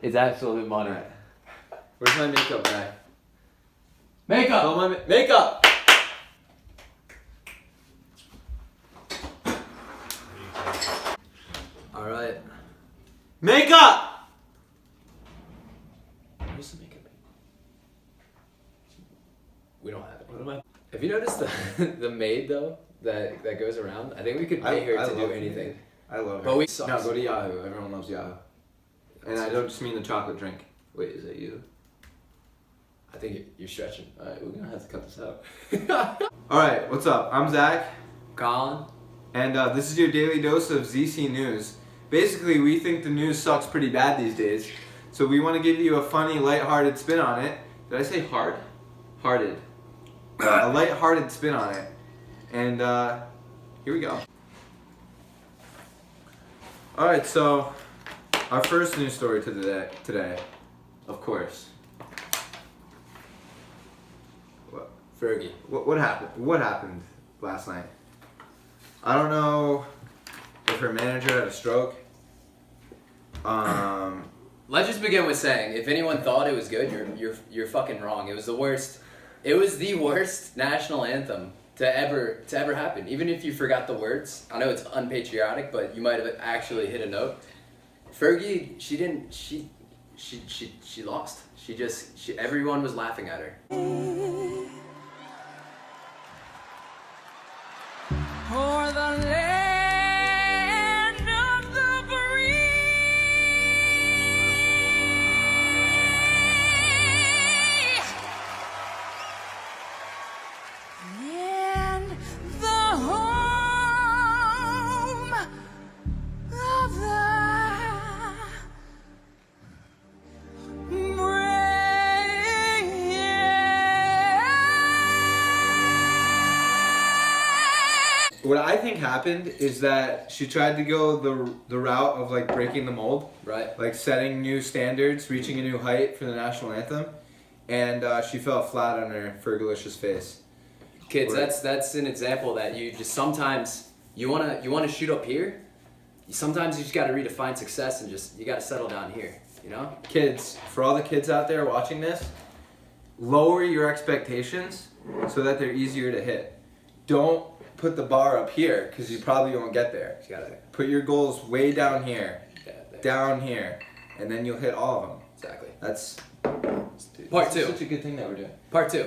It's absolute money. Right. Where's my makeup guy? Makeup! Oh, my makeup! Alright. Makeup! Where's the makeup? We don't have it. Have you noticed the maid though that goes around? I think we could pay her to do anything. I love her. But we No, go to Yahoo. Everyone loves Yahoo. And I don't just mean the chocolate drink. Wait, is that you? I think you're stretching. Alright, we're gonna have to cut this out. Alright, what's up? I'm Zach. Colin. And this is your daily dose of ZC News. Basically, we think the news sucks pretty bad these days. So we want to give you a funny, lighthearted spin on it. Did I say hard? Hearted. A lighthearted spin on it. And here we go. Alright, so our first news story today, of course. Fergie. What happened? What happened last night? I don't know if her manager had a stroke. Let's just begin with saying, if anyone thought it was good, you're fucking wrong. It was the worst. It was the worst national anthem to ever happen. Even if you forgot the words, I know it's unpatriotic, but you might have actually hit a note. Fergie, she lost. Everyone was laughing at her. For the land of the free and the home of the What I think happened is that she tried to go the route of like breaking the mold, Right. like setting new standards, reaching a new height for the national anthem, and she fell flat on her Fergalicious face. Kids, that's an example that you just sometimes you wanna shoot up here. Sometimes you just gotta redefine success and you gotta settle down here. You know? Kids, for all the kids out there watching this, lower your expectations so that they're easier to hit. Don't put the bar up here because you probably won't get there. You gotta Put your goals way down here, there. down here, and then you'll hit all of them. Exactly. That's Part two. Such a good thing that we're doing. Part two.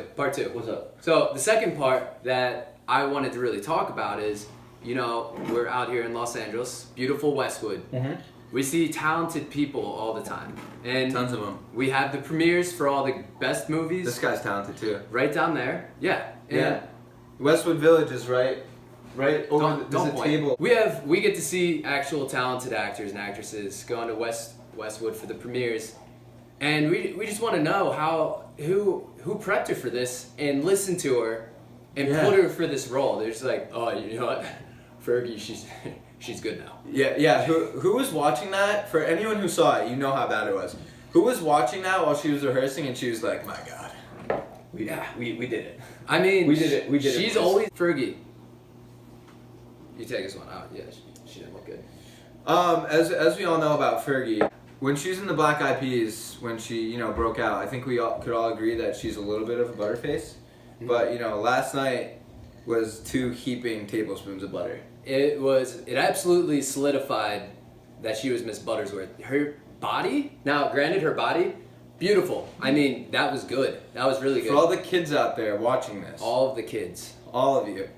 What's up? So the second part that I wanted to really talk about is, we're out here in Los Angeles, beautiful Westwood. Mm-hmm. We see talented people all the time. And Tons of them. we have the premieres for all the best movies. This guy's talented too. Right down there. Yeah. And Yeah. Westwood Village is right over. There's a point. table. We get to see actual talented actors and actresses going to Westwood for the premieres, and we just want to know who prepped her for this and listened to her and put her for this role. They're just like, oh, you know what, Fergie, she's good now. Yeah. Who was watching that? For anyone who saw it, you know how bad it was. Who was watching that while she was rehearsing and she was like, my God, we did it. I mean, We did it. She's always Fergie. You take this one out. Yeah, she didn't look good. As we all know about Fergie, when she was in the Black Eyed Peas, when she broke out, I think we could all agree that she's a little bit of a butterface. Mm-hmm. But last night was 2 heaping tablespoons of butter. It absolutely solidified that she was Miss Buttersworth. Her body, now granted, her body, beautiful. I mean, that was good. That was really good. For all the kids out there watching this, All of the kids. all of you,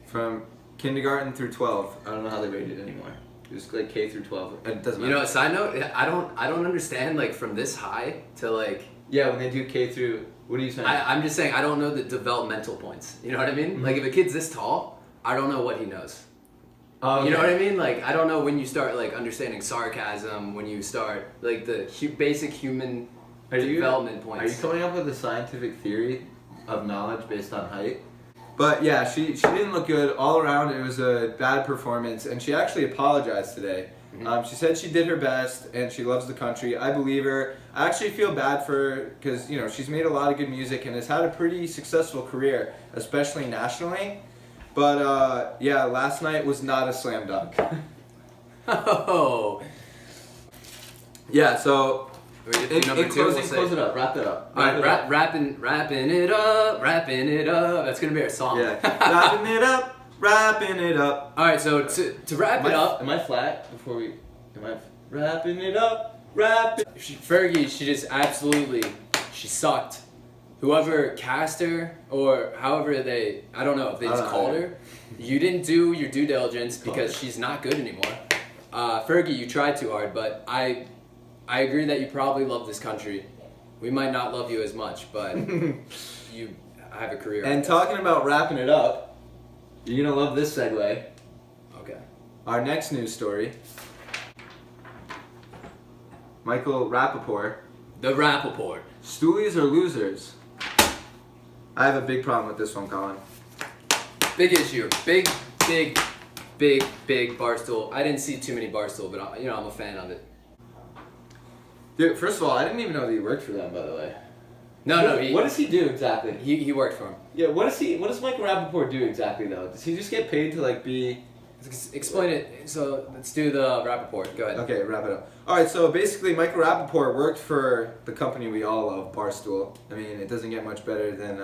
from kindergarten through 12. I don't know how they rate it anymore. Just like K through 12. It doesn't matter. Side note, I don't understand like from this high to like. Yeah, when they do K through. What are you saying? I'm just saying I don't know the developmental points. You know what I mean? Mm-hmm. Like if a kid's this tall, I don't know what he knows. Okay. You know what I mean? Like I don't know when you start like understanding sarcasm, when you start like the basic human development points. Are you coming up with a scientific theory of knowledge based on height? But yeah, she didn't look good all around. It was a bad performance, and she actually apologized today. Mm-hmm. She said she did her best, and she loves the country. I believe her. I actually feel bad for her because she's made a lot of good music and has had a pretty successful career, especially nationally. But yeah, last night was not a slam dunk. Oh. Yeah, so Or you do number In two, closing, we'll say- close it up. Wrap it up. All right, wrapping it up. That's gonna be our song. Yeah. Wrapping it up. Wrapping it up. All right, so to wrap it up, Am I flat before we? Am I wrapping it up? Wrap it. Fergie, she just absolutely, she sucked. Whoever cast her, or however I don't know if they just called her, you didn't do your due diligence because she's not good anymore. Fergie, you tried too hard, but I agree that you probably love this country. We might not love you as much, but you have a career. And talking about wrapping it up, you're gonna love this segue. Okay. Our next news story. Michael Rapaport. The Rapaport. Stoolies or losers? I have a big problem with this one, Colin. Big issue. Big Barstool. I didn't see too many Barstool, but I'm a fan of it. Dude, first of all, I didn't even know that he worked for them, by the way. No, What does he do exactly? he worked for him. Yeah, what does Michael Rapaport do exactly, though? Does he just get paid to, like, be... Explain it. So let's do the Rapaport. Go ahead. Okay, wrap it up. Alright, so basically Michael Rapaport worked for the company we all love, Barstool. I mean, it doesn't get much better than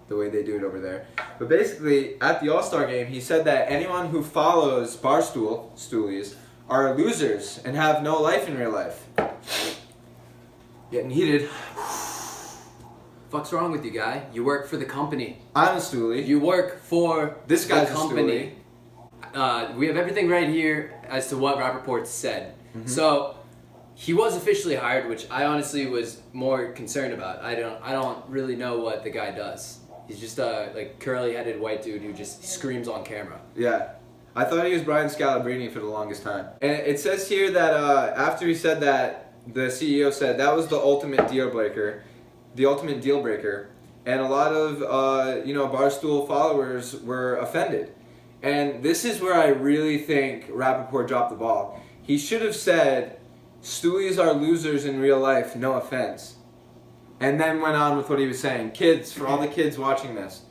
the way they do it over there. But basically, at the All-Star game, he said that anyone who follows Barstool, Stoolies, are losers and have no life in real life. Getting heated. Fuck's wrong with you, guy? You work for the company. I'm a Stoolie. You work for This guy's the a company. We have everything right here as to what Rapaport said. Mm-hmm. So he was officially hired, which I honestly was more concerned about. I don't really know what the guy does. He's just a like curly-headed white dude who just screams on camera. Yeah. I thought he was Brian Scalabrine for the longest time. And it says here that after he said that, the CEO said that was the ultimate deal breaker. And a lot of, Barstool followers were offended. And this is where I really think Rapaport dropped the ball. He should have said, Stoolies are losers in real life, no offense. And then went on with what he was saying. Kids, for all the kids watching this,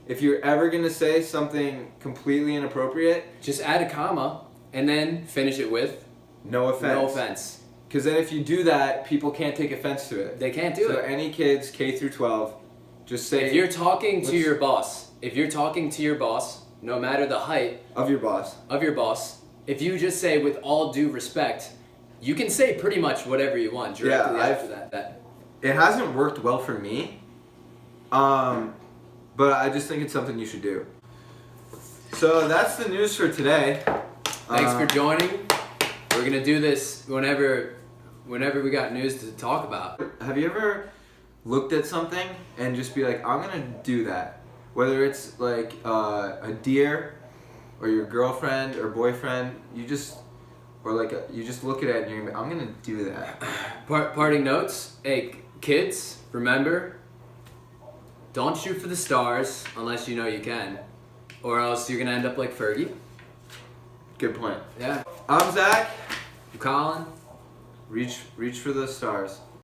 if you're ever going to say something completely inappropriate, Just add a comma and then finish it with no offense. no offense. Because then if you do that, people can't take offense to it. They can't do So it. any kids, K through 12, just say... If you're talking to Let's- your boss, no matter the height Of your boss. of your boss, if you just say with all due respect, you can say pretty much whatever you want directly after that. It hasn't worked well for me. But I just think it's something you should do. So that's the news for today. Thanks for joining. We're gonna do this whenever we got news to talk about. Have you ever looked at something and just be like, I'm gonna do that? Whether it's like a deer or your girlfriend or boyfriend, you just look at it and you're I'm gonna do that. Parting notes. Hey, kids, remember, don't shoot for the stars unless you know you can, or else you're gonna end up like Fergie. Good point. Yeah. I'm Zach. I'm Colin. Reach for the stars.